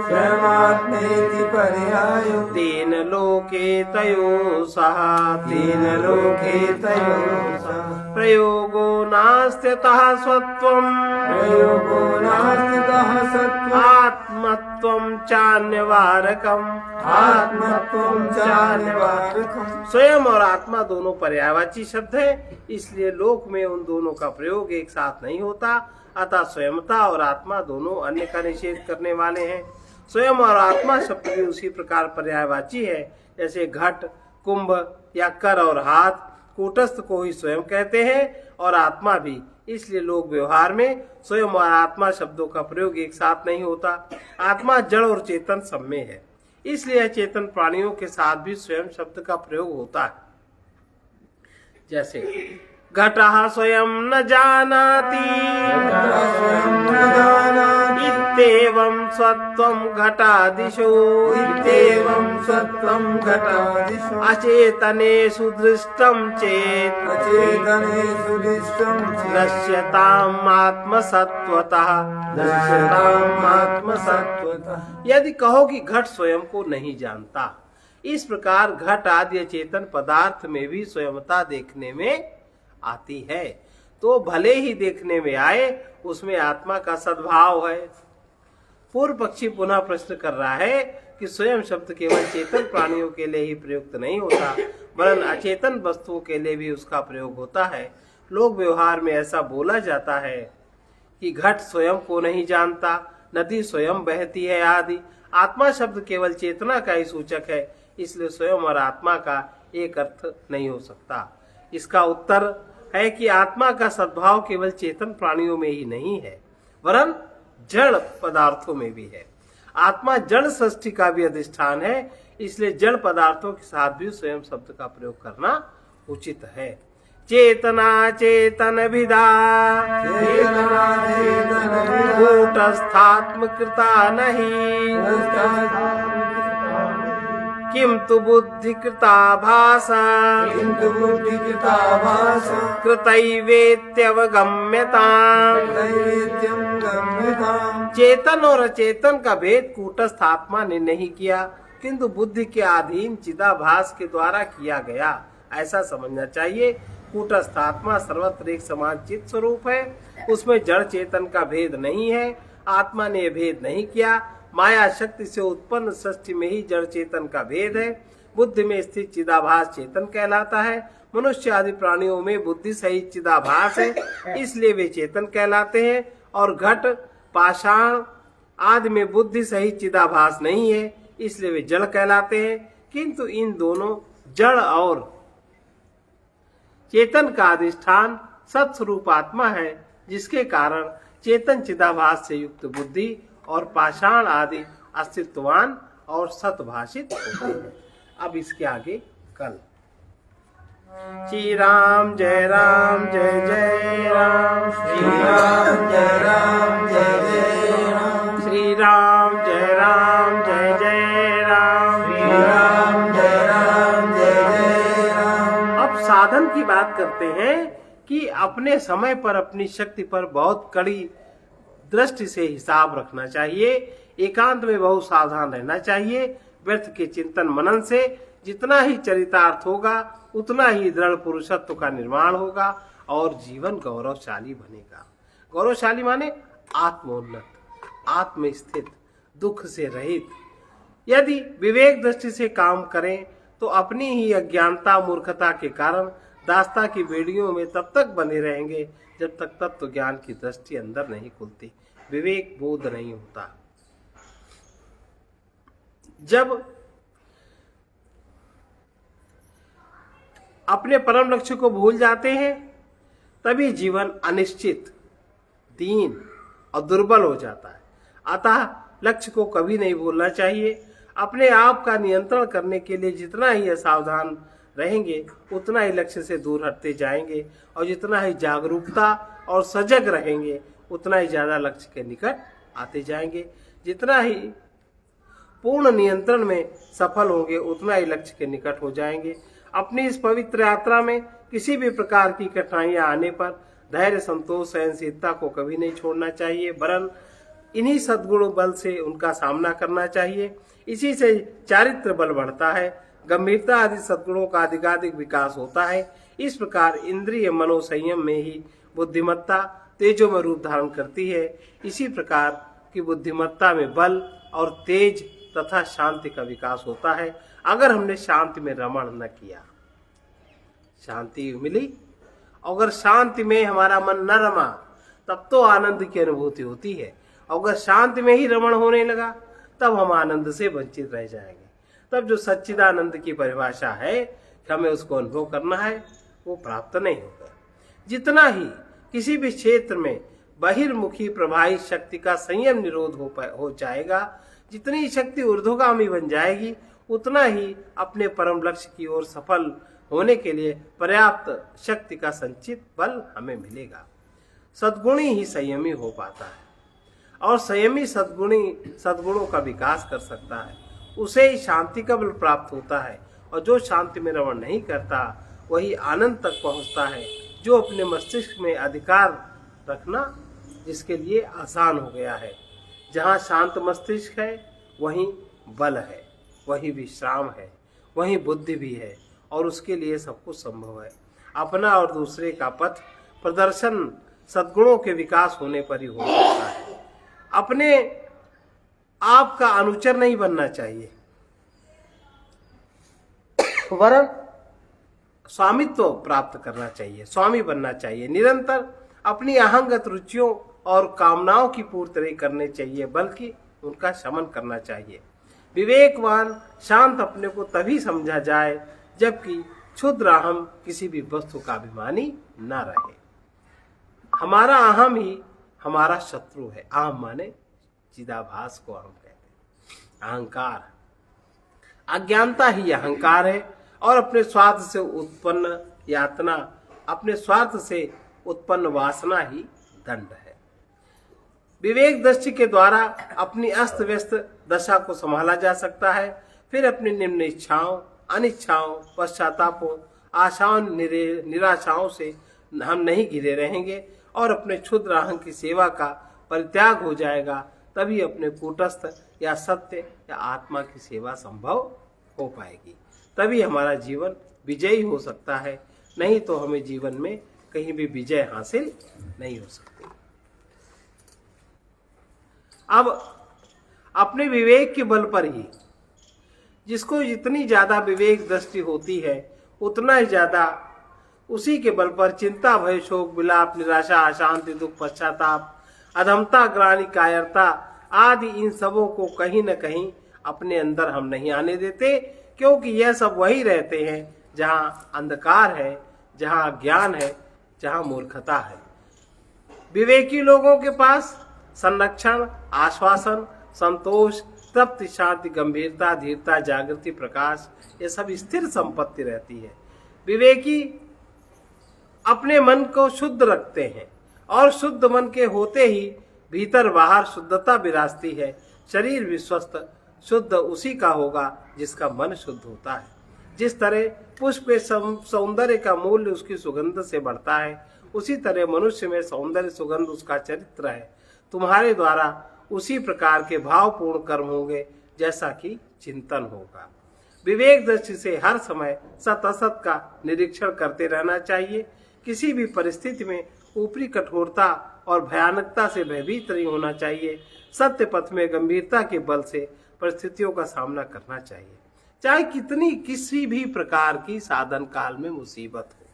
स्वयमात्मेति पर्यायो तेन लोके तयो सह तेन लोके तयोः सः प्रयोगो नास्त्यतः स्वत्वम् प्रयोगो नास्तितः सत्त्वम् आत्मत्वं चान्यवारकम्। आत्मत्वं चान्यवारकम्। स्वयं और आत्मा दोनों पर्यायवाची शब्द है, इसलिए लोक में उन दोनों का प्रयोग एक साथ नहीं होता। अतः स्वयंता और आत्मा दोनों अन्य का निषेध करने वाले हैं। स्वयं और आत्मा शब्द भी उसी प्रकार पर्यायवाची है, जैसे घट, कुंभ या कर और हाथ कूटस्थ को ही स्वयं कहते हैं और आत्मा भी। इसलिए लोग व्यवहार में स्वयं और आत्मा शब्दों का प्रयोग एक साथ नहीं होता। आत्मा जड़ और चेतन सब में है, इसलिए चेतन प्राणियों के साथ भी स्वयं शब्द का प्रयोग होता है। जैसे घटः स्वयं न जानाति स्वयं न जानाति इत्येवं सत्त्वं घटादिषु इत्येवं सत्त्वं घटादिषु अचेतनेषु दृष्टं चेत् अचेतनेषु दृष्टं चेत् नश्यताम् आत्मसत्त्वतः। नश्यताम् आत्मसत्त्वतः। यदि कहो कि घट स्वयं को नहीं जानता, इस प्रकार घट आदि अचेतन पदार्थ में भी स्वयंता देखने में आती है, तो भले ही देखने में आए, उसमें आत्मा का सद्भाव है। पूर्व पक्षी पुनः प्रश्न कर रहा है कि स्वयं शब्द केवल चेतन प्राणियों के लिए ही प्रयुक्त नहीं होता, वरन अचेतन वस्तुओं के लिए भी उसका प्रयोग होता है। लोक व्यवहार में ऐसा बोला जाता है कि घट स्वयं को नहीं जानता, नदी स्वयं बहती है आदि। आत्मा शब्द केवल चेतना का ही सूचक है, इसलिए स्वयं और आत्मा का एक अर्थ नहीं हो सकता। इसका उत्तर है कि आत्मा का सद्भाव केवल चेतन प्राणियों में ही नहीं है, वरन जड़ पदार्थों में भी है। आत्मा जड़ सृष्टि का भी अधिष्ठान है, इसलिए जड़ पदार्थों के साथ भी स्वयं शब्द का प्रयोग करना उचित है। चेतना चेतन विदा चेतना चेतन विदा कूटस्थात्म कृता नहीं किंतु बुद्धि कृता भाषा किन्तु बुद्धिकृता भाषा कृतैवेत्यवगम्यता। दैवेत्यं गम्यताम्। चेतन और अचेतन का भेद कूटस्थ आत्मा ने नहीं किया, किंतु बुद्धि के अधीन चिदाभास के द्वारा किया गया, ऐसा समझना चाहिए। कूटस्थ आत्मा सर्वत्र एक समान चित्त स्वरूप है, उसमें जड़ चेतन का भेद नहीं है। आत्मा ने भेद नहीं किया। माया शक्ति से उत्पन्न सृष्टि में ही जड़ चेतन का भेद है। बुद्धि में स्थित चिदाभास चेतन कहलाता है। मनुष्य आदि प्राणियों में बुद्धि सहित चिदाभास है, इसलिए वे चेतन कहलाते हैं। और घट पाषाण आदि में बुद्धि सहित चिदाभास नहीं है, इसलिए वे जड़ कहलाते हैं। किंतु इन दोनों जड़ और चेतन का अधिष्ठान सत्स्वरूप आत्मा है, जिसके कारण चेतन चिदाभास से युक्त बुद्धि और पाषाण आदि अस्तित्ववान और सतभाषित होते हैं। अब इसके आगे कल। श्री राम जय राम जय जय राम, श्री राम जय राम जय जय राम, श्री राम जय राम जय जय राम, श्री राम जय राम जय जय राम। अब साधन की बात करते हैं कि अपने समय पर अपनी शक्ति पर बहुत कड़ी दृष्टि से हिसाब रखना चाहिए। एकांत में बहुत सावधान रहना चाहिए। व्यर्थ के चिंतन मनन से जितना ही चरितार्थ होगा, उतना ही दृढ़ पुरुषत्व का निर्माण होगा और जीवन गौरवशाली बनेगा। गौरवशाली माने आत्मोन्नत, आत्मस्थित, दुख से रहित। यदि विवेक दृष्टि से काम करें तो अपनी ही अज्ञानता मूर्खता के कारण दास्ता की बेड़ियों में तब तक बने रहेंगे जब तक तत्व ज्ञान की दृष्टि अंदर नहीं खुलती, विवेक बोध नहीं होता। जब अपने परम लक्ष्य को भूल जाते हैं, तभी जीवन अनिश्चित, दीन और दुर्बल हो जाता है। अतः लक्ष्य को कभी नहीं भूलना चाहिए। अपने आप का नियंत्रण करने के लिए जितना ही असावधान रहेंगे, उतना ही लक्ष्य से दूर हटते जाएंगे, और जितना ही जागरूकता और सजग रहेंगे, उतना ही ज्यादा लक्ष्य के निकट आते जाएंगे। जितना ही पूर्ण नियंत्रण में सफल होंगे, उतना ही लक्ष्य के निकट हो जाएंगे। अपनी इस पवित्र यात्रा में किसी भी प्रकार की कठिनाइयां आने पर धैर्य, संतोष, सहनशीलता को कभी नहीं छोड़ना चाहिए, वरन इन्हीं सद्गुण बल से उनका सामना करना चाहिए। इसी से चारित्र बल बढ़ता है, गंभीरता आदि सद्गुणों का अधिकाधिक विकास होता है। इस प्रकार इंद्रिय मनोसंयम में ही बुद्धिमत्ता तेजो में रूप धारण करती है। इसी प्रकार की बुद्धिमत्ता में बल और तेज तथा शांति का विकास होता है। अगर हमने शांति में रमण न किया, शांति मिली, अगर शांति में हमारा मन न रमा, तब तो आनंद की अनुभूति होती है। अगर शांति में ही रमण होने लगा, तब हम आनंद से वंचित रह जाएंगे। तब जो सच्चिदानंद की परिभाषा है कि हमें उसको अनुभव करना है, वो प्राप्त नहीं होगा। जितना ही किसी भी क्षेत्र में बहिर्मुखी प्रभावी शक्ति का संयम निरोध हो जाएगा, जितनी शक्ति ऊर्ध्वगामी बन जाएगी, उतना ही अपने परम लक्ष्य की ओर सफल होने के लिए पर्याप्त शक्ति का संचित बल हमें मिलेगा। सद्गुणी ही संयमी हो पाता है और संयमी सद्गुणों का विकास कर सकता है। उसे ही शांति का बल प्राप्त होता है और जो शांति में रमण नहीं करता वही आनंद तक पहुंचता है, जो अपने मस्तिष्क में अधिकार रखना जिसके लिए आसान हो गया है। जहाँ शांत मस्तिष्क है वहीं बल है, वहीं विश्राम है, वहीं बुद्धि भी है और उसके लिए सब कुछ संभव है। अपना और दूसरे का पथ प्रदर्शन सद्गुणों के विकास होने पर ही हो सकता है। अपने आप का अनुचर नहीं बनना चाहिए, वरन स्वामित्व प्राप्त करना चाहिए, स्वामी बनना चाहिए। निरंतर अपनी अहंगत रुचियों और कामनाओं की पूर्ति नहीं करनी चाहिए, बल्कि उनका शमन करना चाहिए। विवेकवान शांत अपने को तभी समझा जाए जबकि क्षुद्र अहम किसी भी वस्तु का अभिमानी न रहे। हमारा अहम ही हमारा शत्रु है। अहम माने चिदाभास को अहम कहते हैं। अहंकार, अज्ञानता ही अहंकार है और अपने स्वार्थ से उत्पन्न यातना, अपने स्वार्थ से उत्पन्न वासना ही दंड है। विवेक दृष्टि के द्वारा अपनी अस्त व्यस्त दशा को संभाला जा सकता है। फिर अपनी निम्न इच्छाओं, अनिच्छाओं, पश्चातापों, आशाओं, निराशाओं से हम नहीं घिरे रहेंगे और अपने क्षुद्र अहं की सेवा का परित्याग हो जाएगा। तभी अपने कूटस्थ या सत्य या आत्मा की सेवा संभव हो पाएगी। तभी हमारा जीवन विजयी हो सकता है, नहीं तो हमें जीवन में कहीं भी विजय हासिल नहीं हो सकती। अब अपने विवेक के बल पर ही, जिसको जितनी ज्यादा विवेक दृष्टि होती है उतना ही ज्यादा उसी के बल पर चिंता, भय, शोक, विलाप, निराशा, अशांति, दुख, पश्चाताप, अधमता, ग्लानि, कायरता आदि इन सबों को कहीं न कहीं अपने अंदर हम नहीं आने देते, क्योंकि यह सब वही रहते हैं जहाँ अंधकार है, जहाँ अज्ञान है, जहाँ मूर्खता है। विवेकी लोगों के पास संरक्षण, आश्वासन, संतोष, तृप्ति, शांति, गंभीरता, धीरता, जागृति, प्रकाश, ये सब स्थिर संपत्ति रहती है। विवेकी अपने मन को शुद्ध रखते हैं और शुद्ध मन के होते ही भीतर बाहर शुद्धता विराजती है। शरीर भी स्वस्थ शुद्ध उसी का होगा जिसका मन शुद्ध होता है। जिस तरह पुष्प के सौंदर्य का मूल्य उसकी सुगंध से बढ़ता है, उसी तरह मनुष्य में सौंदर्य सुगंध उसका चरित्र है। तुम्हारे द्वारा उसी प्रकार के भावपूर्ण कर्म होंगे जैसा कि चिंतन होगा। विवेक दृष्टि से हर समय सत असत का निरीक्षण करते रहना चाहिए। किसी भी परिस्थिति में ऊपरी कठोरता और भयानकता से भयभीत नहीं होना चाहिए। सत्य पथ में गंभीरता के बल से परिस्थितियों का सामना करना चाहिए, चाहे कितनी किसी भी प्रकार की साधन काल में मुसीबत हो,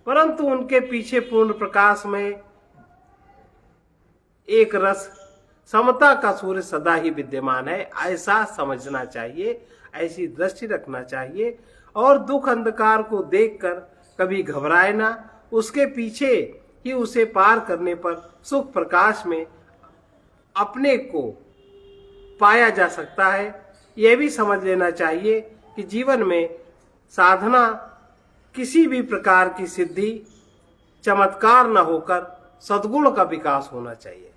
परंतु उनके पीछे पूर्ण प्रकाश में एक रस समता का सूर्य सदा ही विद्यमान है, ऐसा समझना चाहिए, ऐसी दृष्टि रखना चाहिए। और दुख अंधकार को देखकर कभी घबराए ना, उसके पीछे ही उसे पार करने पर सुख प्रकाश में अपने को पाया जा सकता है। यह भी समझ लेना चाहिए कि जीवन में साधना किसी भी प्रकार की सिद्धि चमत्कार न होकर सद्गुण का विकास होना चाहिए।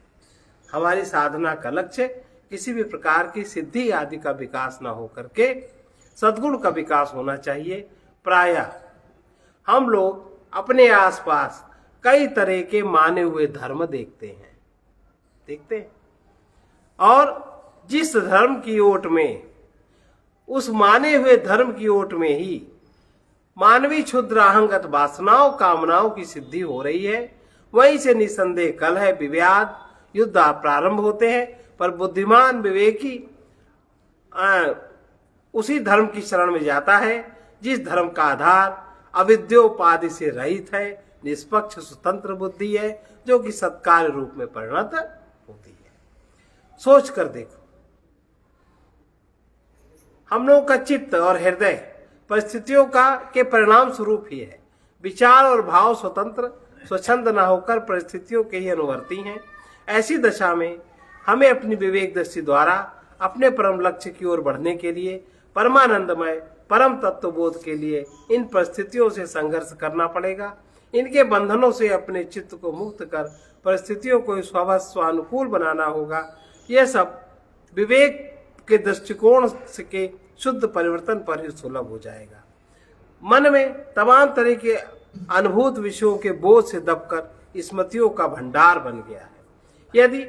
हमारी साधना का लक्ष्य किसी भी प्रकार की सिद्धि आदि का विकास न होकर के सद्गुण का विकास होना चाहिए। प्रायः हम लोग अपने आसपास कई तरह के माने हुए धर्म देखते हैं और जिस धर्म की ओट में, उस माने हुए धर्म की ओट में ही मानवीय क्षुद्र अहंगत वासनाओं कामनाओं की सिद्धि हो रही है, वहीं से निसंदेह कलह, विवाद, युद्ध प्रारंभ होते हैं। पर बुद्धिमान विवेकी उसी धर्म की शरण में जाता है जिस धर्म का आधार अविद्योपाधि से रहित है, निष्पक्ष स्वतंत्र बुद्धि है, जो कि सत्कार्य रूप में परिणत होती है। सोच कर देखो, हम लोगों का चित्त और हृदय परिस्थितियों के परिणाम स्वरूप ही है। विचार और भाव स्वतंत्र स्वच्छंद न होकर परिस्थितियों के ही अनुवर्ती हैं। ऐसी दशा में हमें अपनी विवेक दृष्टि द्वारा अपने परम लक्ष्य की ओर बढ़ने के लिए परमानंदमय परम तत्व बोध के लिए इन परिस्थितियों से संघर्ष करना पड़ेगा। इनके बंधनों से अपने चित्त को मुक्त कर परिस्थितियों को स्वानुकूल बनाना होगा। यह सब विवेक के दृष्टिकोण के शुद्ध परिवर्तन पर ही सुलभ हो जाएगा। मन में तमाम तरह के अनुभूत विषयों के बोझ से दबकर स्मृतियों का भंडार बन गया है। यदि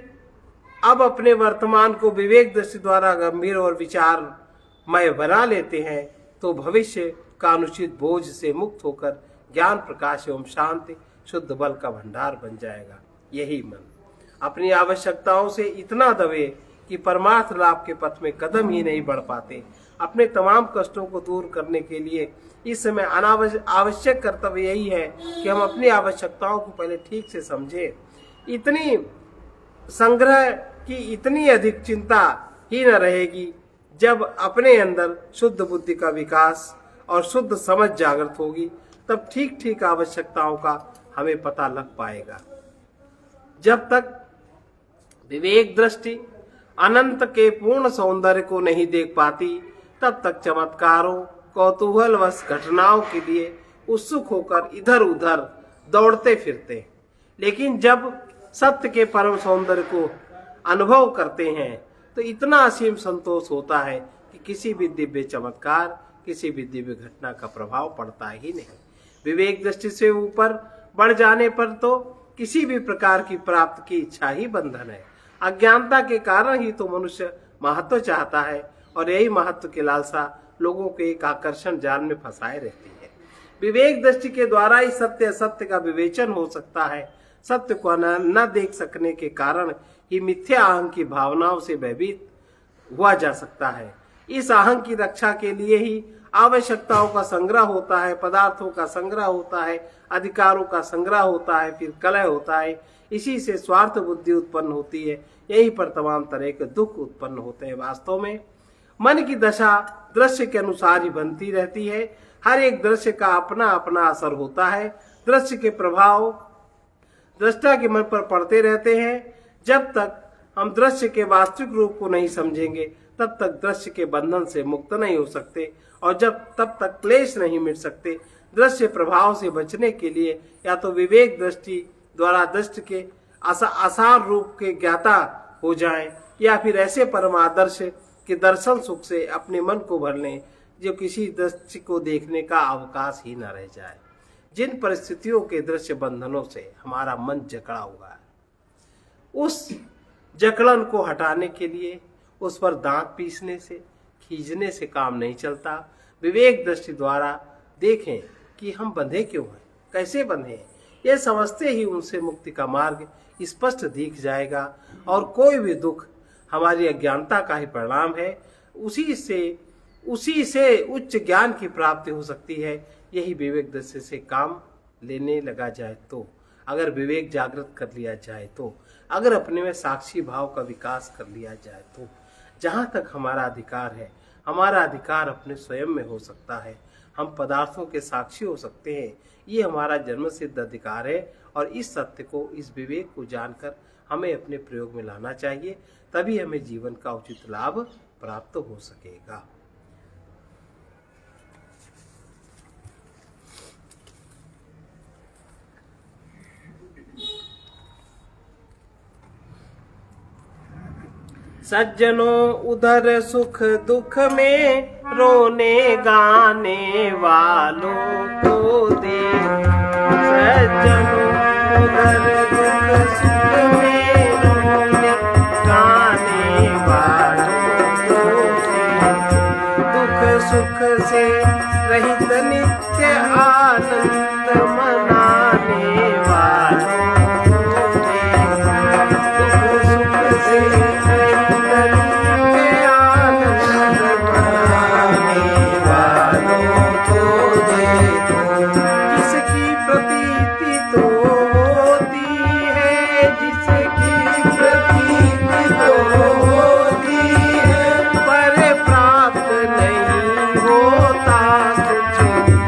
अब अपने वर्तमान को विवेक दृष्टि द्वारा गंभीर और विचारमय बना लेते हैं तो भविष्य का अनुचित बोझ से मुक्त होकर ज्ञान प्रकाश एवं शांति शुद्ध बल का भंडार बन जाएगा। यही मन अपनी आवश्यकताओं से इतना दबे कि परमार्थ लाभ के पथ में कदम ही नहीं बढ़ पाते। अपने तमाम कष्टों को दूर करने के लिए इस समय आवश्यक कर्तव्य यही है कि हम अपनी आवश्यकताओं को पहले ठीक से समझें। इतनी संग्रह की इतनी अधिक चिंता ही न रहेगी जब अपने अंदर शुद्ध बुद्धि का विकास और शुद्ध समझ जागृत होगी, तब ठीक ठीक आवश्यकताओं का हमें पता लग पाएगा। जब तक विवेक दृष्टि अनंत के पूर्ण सौंदर्य को नहीं देख पाती, तब तक चमत्कारों कौतूहलवश घटनाओं के लिए उत्सुक होकर इधर उधर दौड़ते फिरते। लेकिन जब सत्य के परम सौंदर्य को अनुभव करते हैं तो इतना असीम संतोष होता है कि किसी भी दिव्य चमत्कार, किसी भी दिव्य घटना का प्रभाव पड़ता ही नहीं। विवेक दृष्टि से ऊपर बढ़ जाने पर तो किसी भी प्रकार की प्राप्ति की इच्छा ही बंधन है। अज्ञानता के कारण ही तो मनुष्य महत्व चाहता है और यही महत्व की लालसा लोगों को एक आकर्षण जाल में फंसाए रहती है। विवेक दृष्टि के द्वारा ही सत्य असत्य का विवेचन हो सकता है। सत्य को न देख सकने के कारण ही मिथ्या अहं की भावनाओं से भयभीत हुआ जा सकता है। इस अहं की रक्षा के लिए ही आवश्यकताओं का संग्रह होता है, पदार्थों का संग्रह होता है, अधिकारों का संग्रह होता है, फिर कलह होता है। इसी से स्वार्थ बुद्धि उत्पन्न होती है। यहीं पर तमाम तरह के दुख उत्पन्न होते हैं। वास्तव में मन की दशा दृश्य के अनुसार ही बनती रहती है। हर एक दृश्य का अपना अपना असर होता है। दृश्य के प्रभाव दृष्टा के मन पर पड़ते रहते हैं। जब तक हम दृश्य के वास्तविक रूप को नहीं समझेंगे, तब तक दृश्य के बंधन से मुक्त नहीं हो सकते और तब तक क्लेश नहीं मिट सकते। दृश्य प्रभाव से बचने के लिए या तो विवेक दृष्टि द्वारा दृष्टि के आसार रूप के ज्ञाता हो जाएं, या फिर ऐसे परमादर्श के दर्शन सुख से अपने मन को भर लें जो किसी दृश्य को देखने का अवकाश ही न रह जाए। जिन परिस्थितियों के दृश्य बंधनों से हमारा मन जकड़ा हुआ है, उस जकड़न को हटाने के लिए उस पर दांत पीसने से, खींचने से काम नहीं चलता। विवेक दृष्टि द्वारा देखें कि हम बंधे क्यों हैं, कैसे बंधे हैं। यह समझते ही उनसे मुक्ति का मार्ग स्पष्ट दिख जाएगा और कोई भी दुख हमारी अज्ञानता का ही परिणाम है। उसी से उच्च ज्ञान की प्राप्ति हो सकती है। यही विवेक दृष्टि से काम लेने लगा जाए तो, अगर विवेक जागृत कर लिया जाए तो, अगर अपने में साक्षी भाव का विकास कर लिया जाए तो, जहाँ तक हमारा अधिकार है, हमारा अधिकार अपने स्वयं में हो सकता है। हम पदार्थों के साक्षी हो सकते हैं। ये हमारा जन्म सिद्ध अधिकार है और इस सत्य को, इस विवेक को जानकर हमें अपने प्रयोग में लाना चाहिए। तभी हमें जीवन का उचित लाभ प्राप्त हो सकेगा। सज्जनों उधर सुख दुख में रोने गाने वालों को दे। सज्जनों उधर दुख सुख में रोने गाने वालों को दे। दुख सुख से रहित नित्य आनंद मनाने वालों को दे। दुख सुख से पर प्राप्त नहीं होता कुछ।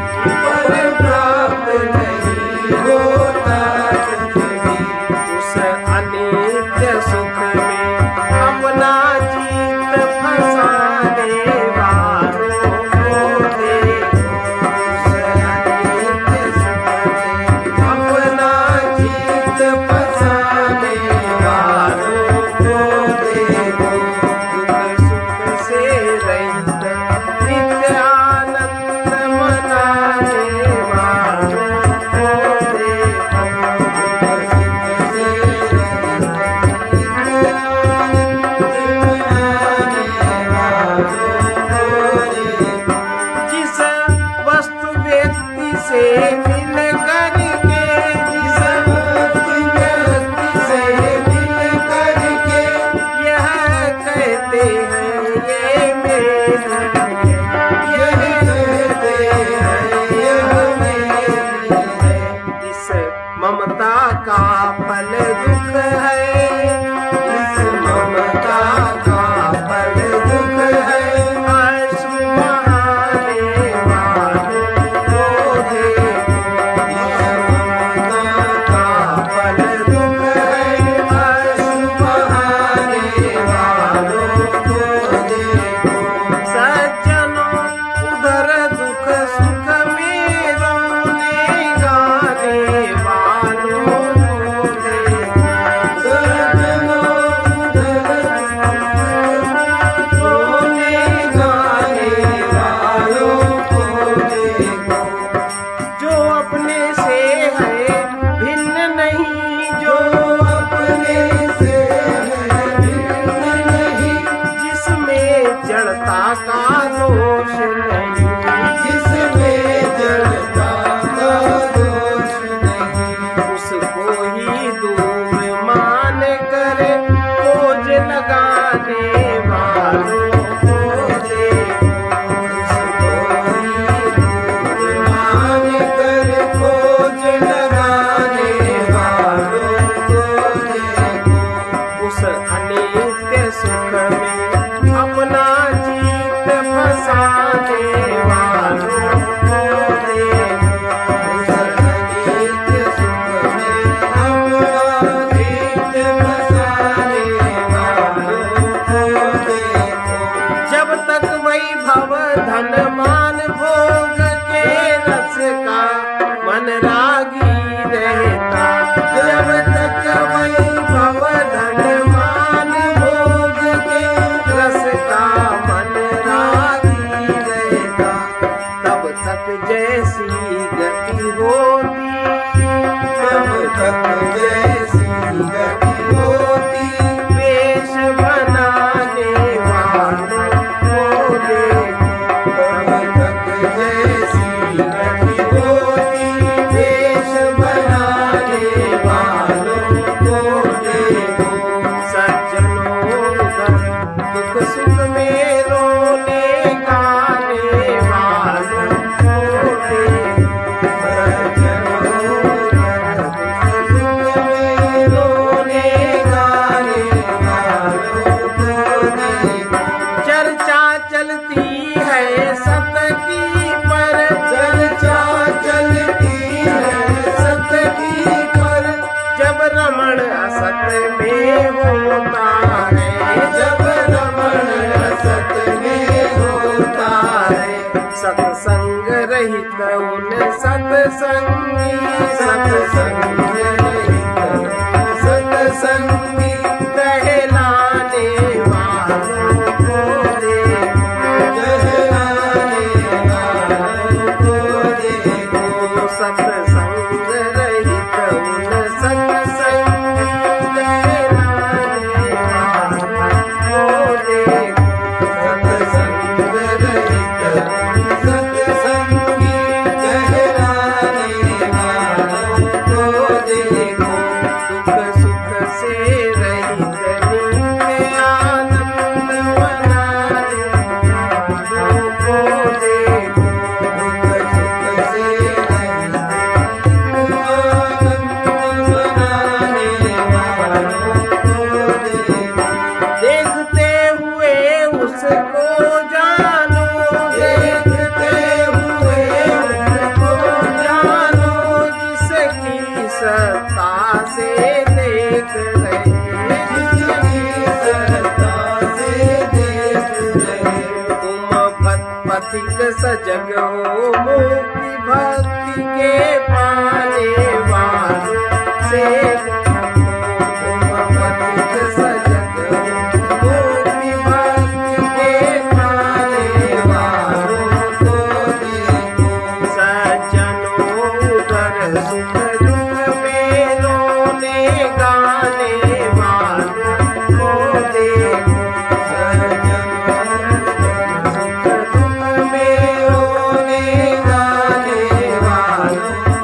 ममता का फल दुख है, इस ममता का फल दुख है। अश्रु बहाने वालों को देखो, इस ममता का फल दुख है। अश्रु बहाने वालों को देखो। सज्जनों उधर दुख सुख में रोने गाने वालों को देखो, सज्जनों उधर रोने गाने वालों को देखो। जो अपने से है भिन्न नहीं, जो अपने से है भिन्न नहीं, जिसमें जड़ता का दोष नहीं, जिसमें जड़ता का दोष नहीं। उसको ही दूर मान कर खोज लगाने वालों को देखो, उसको ही दूर मान कर खोज लगाने वालों को देखो। उस अनित्य सुख में अपना जीत फसाने वालों को देखो, उस अनित्य सुख में अपना जीत बसाने वालों को देखो। जब तक वैभव धन मान भोग के रस का मन रागी रहता, जब तक वैभव धन मान भोग के रस का मन रागी रहता, तब तक जैसी गति होती, तब तक जैसी गति होती, वेश बनाने वालों को देखो, तब तक जैसी गति होती, वेश बनाने वालों को देखो। सज्जनों उधर दुख सुख में रोने गाने वालों को देखो, सज्जनों उधर दुख सुख में रोने गाने वालों को देखो। चर्चा चलती है सत की पर, चर्चा चलती है सत की पर, जब रमण असत में होता है, जब रमण असत में होता है। सत्संग रहित उन सत्संगी, सत्संग रहित सत्संगी, कहलाने वालों को देखो, कहलाने वालों को देखो। सत्संग रहित उन सत्संगी, कहलाने वालों को देखो, सत्संग रहित सत्संगी, कहलाने वालों को देखो। दुख सुख से रहित नित्य आनंद मनाने वालों को देखो, दुख सुख से रहित आनंद मनाने वालों को देखो। देखते हुए उसको जानो, देखते हुए उनको जानो जिसकी सत्ता से देख रहे, जिसकी सत्ता से देख रहे। तुम पथिक सजग हो मुक्ति भक्ति के पाने वालों से, तुम पथिक सजग हो मुक्ति भक्ति के पाने वालों को देखो। सज्जनों उधर सुख दुख में रोने गाने वालों को देखो, सुख दुख में रोने गाने वालों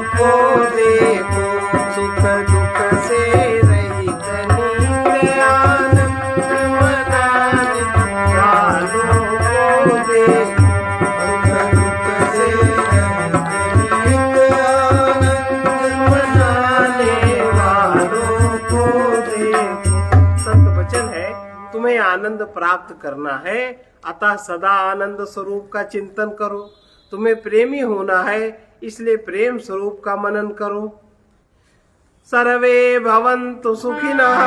आनंद प्राप्त करना है, अतः सदा आनंद स्वरूप का चिंतन करो। तुम्हें प्रेमी होना है, इसलिए प्रेम स्वरूप का मनन करो। सर्वे भवन्तु सुखिनः,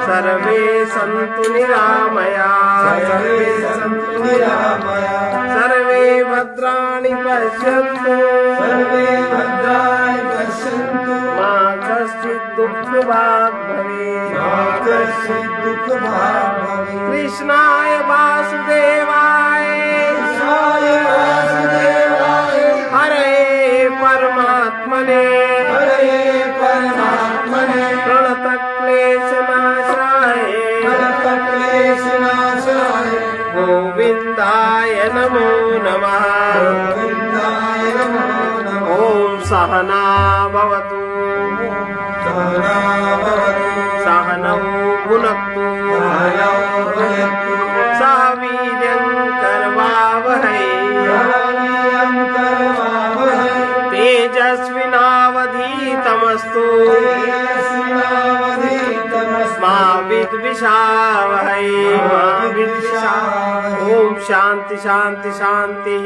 सर्वे सन्तु निरामयाः, सर्वे भद्राणि पश्यन्तु, मा कश्चित् दुःखभाग् भवेत्। कृष्णाय वासुदेवाय हरे परमात्मने प्रणतक्लेशनाशाय गोविन्दाय नमो नमः। ॐ सहना भवतु, सहनौ भुनक्तु, सह वीर्यं करवावहै, तेजस्विनावधीतमस्तु मा विद्विषावहै, मा विद्विषावहै। ओम शांति शांति शांति।